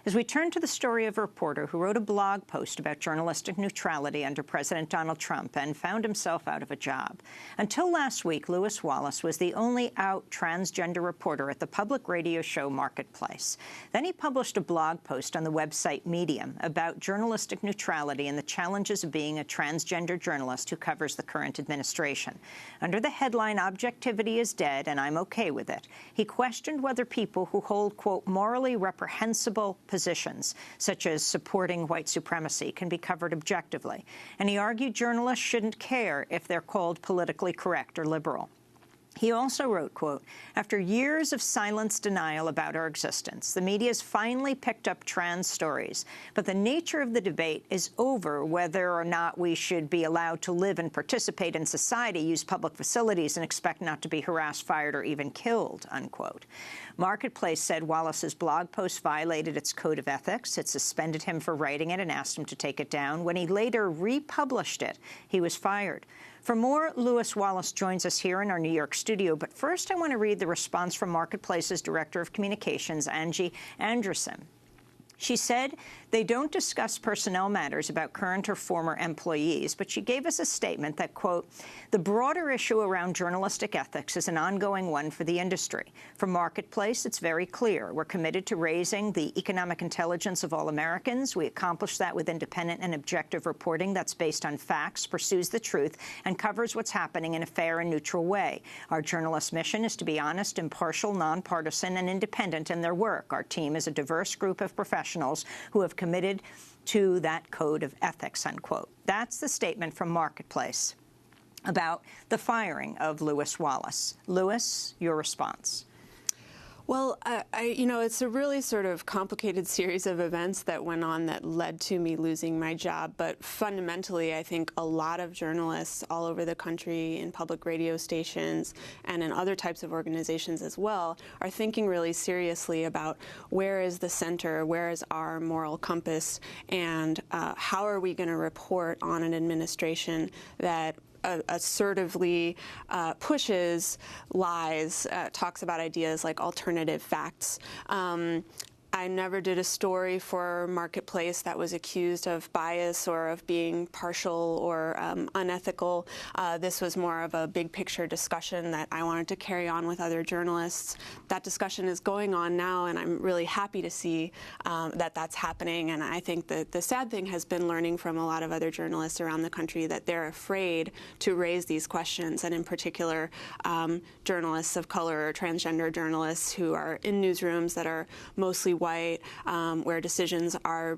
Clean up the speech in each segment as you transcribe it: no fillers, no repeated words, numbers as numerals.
as we turn to the story of a reporter who wrote a blog post about journalistic neutrality under President Donald Trump and found himself out of a job. Until last week, Lewis Wallace was the only out transgender reporter at the public radio show Marketplace. Then he published a blog post on the website Medium about journalistic neutrality and the challenges of being a transgender journalist who covers the current administration. Under the headline, "Objectivity is Dead, and I'm okay with it," he questioned whether people who hold, quote, morally reprehensible positions, such as supporting white supremacy, can be covered objectively. And he argued journalists shouldn't care if they're called politically correct or liberal. He also wrote, quote, "After years of silence denial about our existence, the media has finally picked up trans stories. But the nature of the debate is over whether or not we should be allowed to live and participate in society, use public facilities, and expect not to be harassed, fired, or even killed," unquote. Marketplace said Wallace's blog post violated its code of ethics. It suspended him for writing it and asked him to take it down. When he later republished it, he was fired. For more, Lewis Wallace joins us here in our New York studio. But first, I want to read the response from Marketplace's Director of Communications, Angie Anderson. She said they don't discuss personnel matters about current or former employees, but she gave us a statement that, quote, "The broader issue around journalistic ethics is an ongoing one for the industry. For Marketplace, it's very clear. We're committed to raising the economic intelligence of all Americans. We accomplish that with independent and objective reporting that's based on facts, pursues the truth, and covers what's happening in a fair and neutral way. Our journalists' mission is to be honest, impartial, nonpartisan, and independent in their work. Our team is a diverse group of professionals who have committed to that code of ethics," unquote. That's the statement from Marketplace about the firing of Lewis Wallace. Lewis, your response. Well, it's a really sort of complicated series of events that went on that led to me losing my job. But fundamentally, I think a lot of journalists all over the country in public radio stations and in other types of organizations as well are thinking really seriously about where is the center, where is our moral compass, and how are we going to report on an administration that assertively pushes lies, talks about ideas like alternative facts. I never did a story for Marketplace that was accused of bias or of being partial or unethical. This was more of a big picture discussion that I wanted to carry on with other journalists. That discussion is going on now, and I'm really happy to see that that's happening. And I think that the sad thing has been learning from a lot of other journalists around the country that they're afraid to raise these questions, and in particular journalists of color or transgender journalists who are in newsrooms that are mostly white, where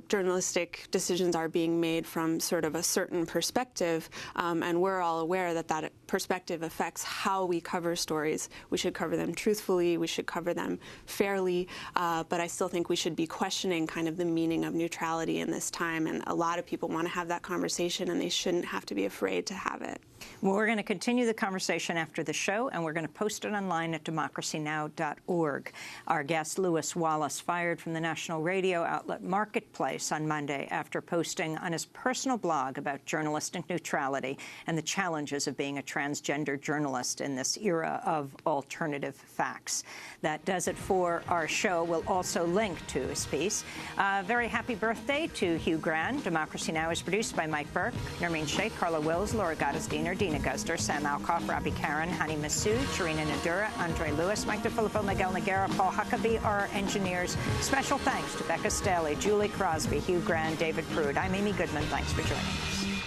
journalistic decisions are being made from sort of a certain perspective, and we're all aware that that perspective affects how we cover stories. We should cover them truthfully, we should cover them fairly, but I still think we should be questioning kind of the meaning of neutrality in this time, and a lot of people want to have that conversation, and they shouldn't have to be afraid to have it. Well, we're going to continue the conversation after the show, and we're going to post it online at democracynow.org. Our guest, Lewis Wallace, fired from the national radio outlet Marketplace on Monday after posting on his personal blog about journalistic neutrality and the challenges of being a transgender journalist in this era of alternative facts. That does it for our show. We'll also link to his piece. Very happy birthday to Hugh Grant. Democracy Now! Is produced by Mike Burke, Nermeen Sheikh, Carla Wills, Laura Gottesdiener, Dina Guzder, Sam Alcoff, Robbie Karen, Hani Massoud, Sharina Nadura, Andre Lewis, Mike DeFilippo, Miguel Noguera, Paul Huckabee are our engineers. Special thanks to Becca Staley, Julie Crosby, Hugh Grant, David Prude. I'm Amy Goodman. Thanks for joining us.